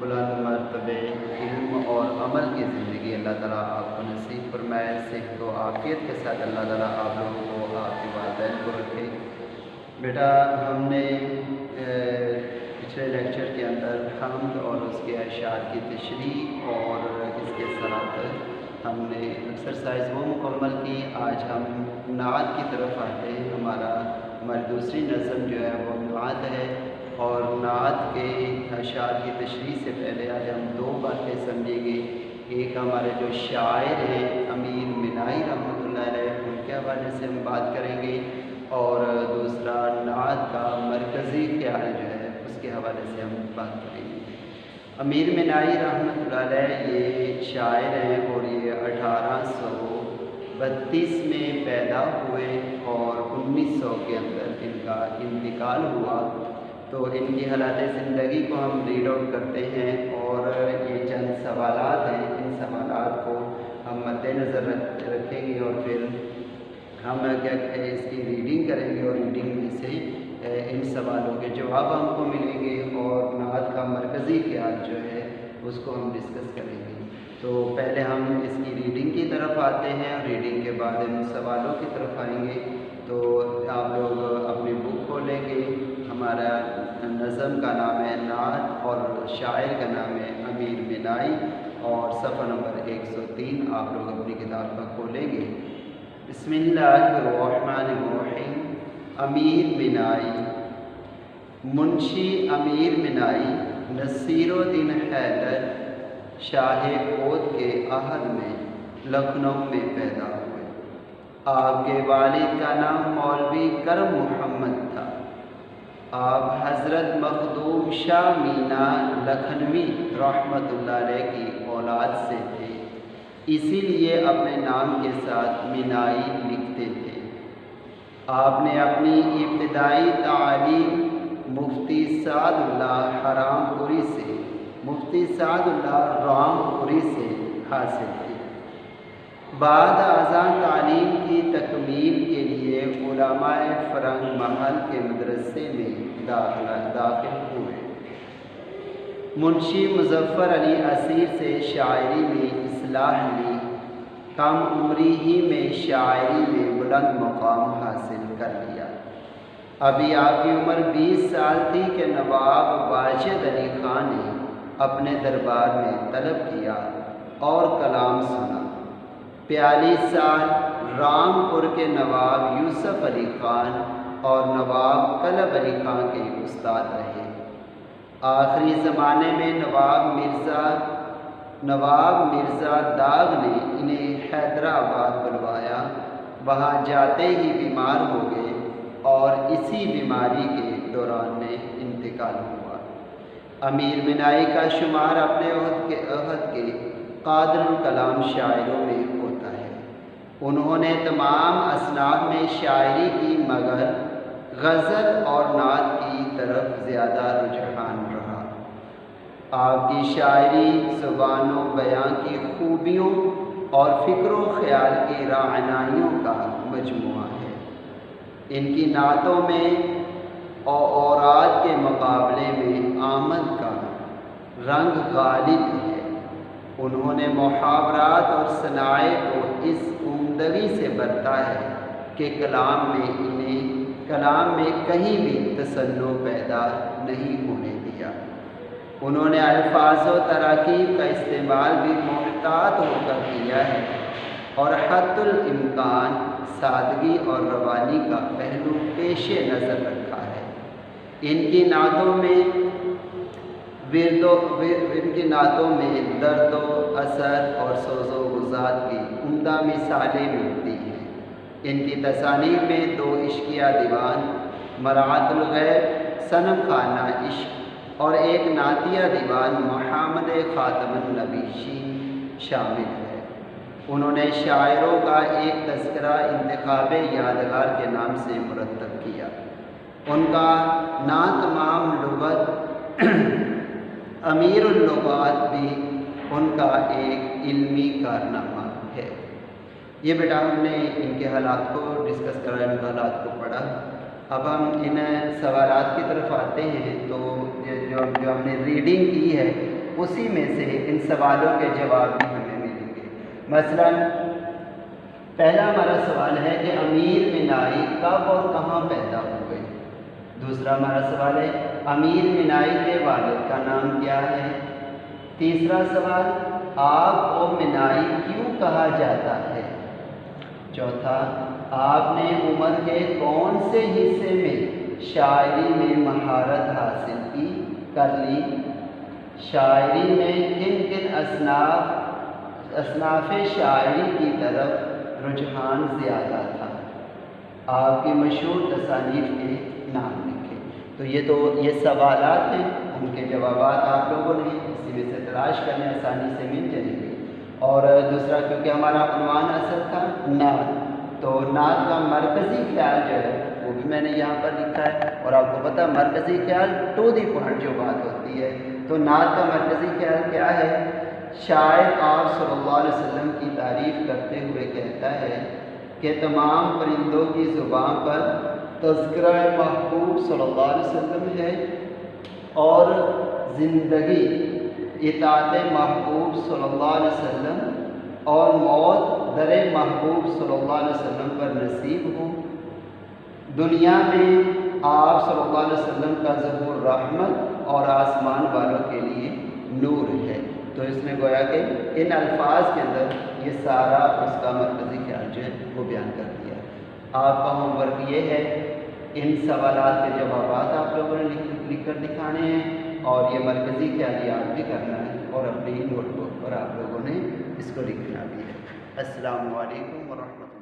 بلند مرتبے علم اور عمل کی زندگی اللہ تعالیٰ آپ کو نصیب فرمائے۔ صحت و عافیت کے ساتھ اللہ تعالیٰ آپ لوگوں کو، آپ کے والدین کو رکھے۔ بیٹا، ہم نے پچھلے لیکچر کے اندر حمد اور اس کے اشعار کی تشریح اور اس کے ساتھ ہم نے ایکسرسائز وہ مکمل کی۔ آج ہم نعت کی طرف آتے ہیں۔ ہماری دوسری نظم جو ہے وہ نعت ہے، اور نعت کے اشعار کی تشریح سے پہلے آج ہم دو باتیں سمجھیں گے۔ ایک ہمارے جو شاعر ہیں امیر منائی رحمۃ اللہ علیہ، ان کے حوالے سے ہم بات کریں گے، اور دوسرا نعت کا مرکزی خیال جو ہے اس کے حوالے سے ہم بات کریں گے۔ امیر منائی رحمۃ اللہ علیہ یہ شاعر ہیں، اور یہ 1832 میں پیدا ہوئے اور 1900 کے اندر ان کا انتقال ہوا۔ تو ان کی حالات زندگی کو ہم ریڈ آؤٹ کرتے ہیں، اور یہ چند سوالات ہیں، ان سوالات کو ہم مد نظر رکھیں گے، اور پھر ہم اس کی ریڈنگ کریں گے، اور ریڈنگ میں سے ان سوالوں کے جواب ہم کو ملیں گے، اور نعت کا مرکزی خیال جو ہے اس کو ہم ڈسکس کریں گے۔ تو پہلے ہم اس کی ریڈنگ کی طرف آتے ہیں، اور ریڈنگ کے بعد ہم سوالوں کی طرف آئیں گے۔ تو آپ لوگ اپنی بک کھولیں گے۔ ہمارا نظم کا نام ہے نعت، اور شاعر کا نام ہے امیر منائی، اور صفحہ نمبر 103 آپ لوگ اپنی کتاب کا کھولیں گے۔ بسم اللہ الرحمن الرحیم۔ امیر منائی۔ منشی امیر منائی نصیر الدین حیدر شاہ کوت کے عہد میں لکھنؤ میں پیدا ہوئے۔ آپ کے والد کا نام مولوی کرم محمد تھا۔ آپ حضرت مخدوم شاہ مینا لکھنوی رحمۃ اللہ علیہ کی اولاد سے تھے، اسی لیے اپنے نام کے ساتھ منائی لکھتے تھے۔ آپ نے اپنی ابتدائی تعلیم مفتی سعد اللہ رامپوری سے حاصل کی۔ بعد ازاں تعلیم کی تکمیل کے لیے علماء فرنگ محل کے مدرسے میں داخل ہوئے۔ منشی مظفر علی اسیر سے شاعری میں اصلاح لی۔ کم عمری ہی میں شاعری میں بلند مقام حاصل کر لیا۔ ابھی آپ کی عمر 20 سال تھی کہ نواب واجد علی خان نے اپنے دربار میں طلب کیا اور کلام سنا۔ 42 سال رامپور کے نواب یوسف علی خان اور نواب کلب علی خان کے استاد رہے۔ آخری زمانے میں نواب مرزا داغ نے انہیں حیدرآباد بلوایا۔ وہاں جاتے ہی بیمار ہو گئے، اور اسی بیماری کے دوران میں انتقال ہوا۔ امیر منائی کا شمار اپنے عہد کے قادر الکلام شاعروں میں ہوتا ہے۔ انہوں نے تمام اصناف میں شاعری کی، مگر غزل اور نعت کی طرف زیادہ رجحان رہا۔ آپ کی شاعری زبان و بیان کی خوبیوں اور فکر و خیال کی رعنائیوں کا مجموعہ ہے۔ ان کی نعتوں میں اوراد کے مقابلے میں آمد کا رنگ غالب ہے۔ انہوں نے محاورات اور صنائع کو اس عمدگی سے برتا ہے کہ کلام میں کہیں بھی تصنع پیدا نہیں ہونے دیا۔ انہوں نے الفاظ و تراکیب کا استعمال بھی محتاط ہو کر کیا ہے، اور حد الامکان سادگی اور روانی کا پہلو پیش نظر رکھا ہے۔ ان کی نعتوں میں درد و اثر اور سوز و گذار کی عمدہ مثالیں ملتی ہیں۔ ان کی تصانیف میں 2 عشقیہ دیوان، مرعات الغیب، صنم خانہ عشق، اور ایک نعتیہ دیوان محمد خاتم النبیشی شامل ہے۔ انہوں نے شاعروں کا ایک تذکرہ انتخاب یادگار کے نام سے مرتب کیا۔ ان کا ناتمام لغت امیر اللغات بھی ان کا ایک علمی کارنامہ ہے۔ یہ بیٹا ہم نے ان کے حالات کو ڈسکس کرا، ان کے حالات کو پڑھا۔ اب ہم ان سوالات کی طرف آتے ہیں۔ تو جو ہم نے ریڈنگ کی ہے، اسی میں سے ان سوالوں کے جواب بھی ہمیں ملیں گے۔ مثلا پہلا ہمارا سوال ہے کہ امیر مینائی کب اور کہاں پیدا ہوئے۔ دوسرا ہمارا سوال ہے امیر مینائی کے والد کا نام کیا ہے۔ تیسرا سوال آپ کو مینائی کیوں کہا جاتا ہے۔ چوتھا آپ نے عمر کے کون سے حصے میں شاعری میں مہارت حاصل کر لی۔ شاعری میں کن کن اصناف شاعری کی طرف رجحان زیادہ تھا۔ آپ کی مشہور تصانیف کے نام لکھیں۔ تو یہ سوالات ہیں، ان کے جوابات آپ لوگوں نے اسی میں سے تلاش کرنے آسانی سے مل جائیں گے۔ اور دوسرا کیونکہ ہمارا عنوان اصل تھا نعت، تو نعت کا مرکزی خیال جو ہے وہ بھی میں نے یہاں پر لکھا ہے، اور آپ کو پتہ مرکزی خیال ٹو دی پوائنٹ جو بات ہوتی ہے، تو نعت کا مرکزی خیال کیا ہے؟ شاعر آپ صلی اللہ علیہ وسلم کی تعریف کرتے ہوئے کہتا ہے کہ تمام پرندوں کی زبان پر تذکرہ محبوب صلی اللہ علیہ وسلم ہے، اور زندگی اطاعت محبوب صلی اللہ علیہ وسلم اور موت در محبوب صلی اللہ علیہ وسلم پر نصیب ہو۔ دنیا میں آپ صلی اللہ علیہ وسلم کا ظہور رحمت اور آسمان والوں کے لیے نور ہے۔ تو اس نے گویا کہ ان الفاظ کے اندر یہ سارا اس کا مرکزی خیال جو ہے وہ بیان کر دیا۔ آپ کا ہوم ورک یہ ہے، ان سوالات کے جوابات آپ لوگوں نے لکھ کر دکھانے ہیں، اور یہ مرکزی خیال یاد بھی کرنا ہے، اور اپنی نوٹ بک پر آپ لوگوں نے اس کو لکھنا بھی ہے۔ السلام علیکم ورحمۃ اللہ۔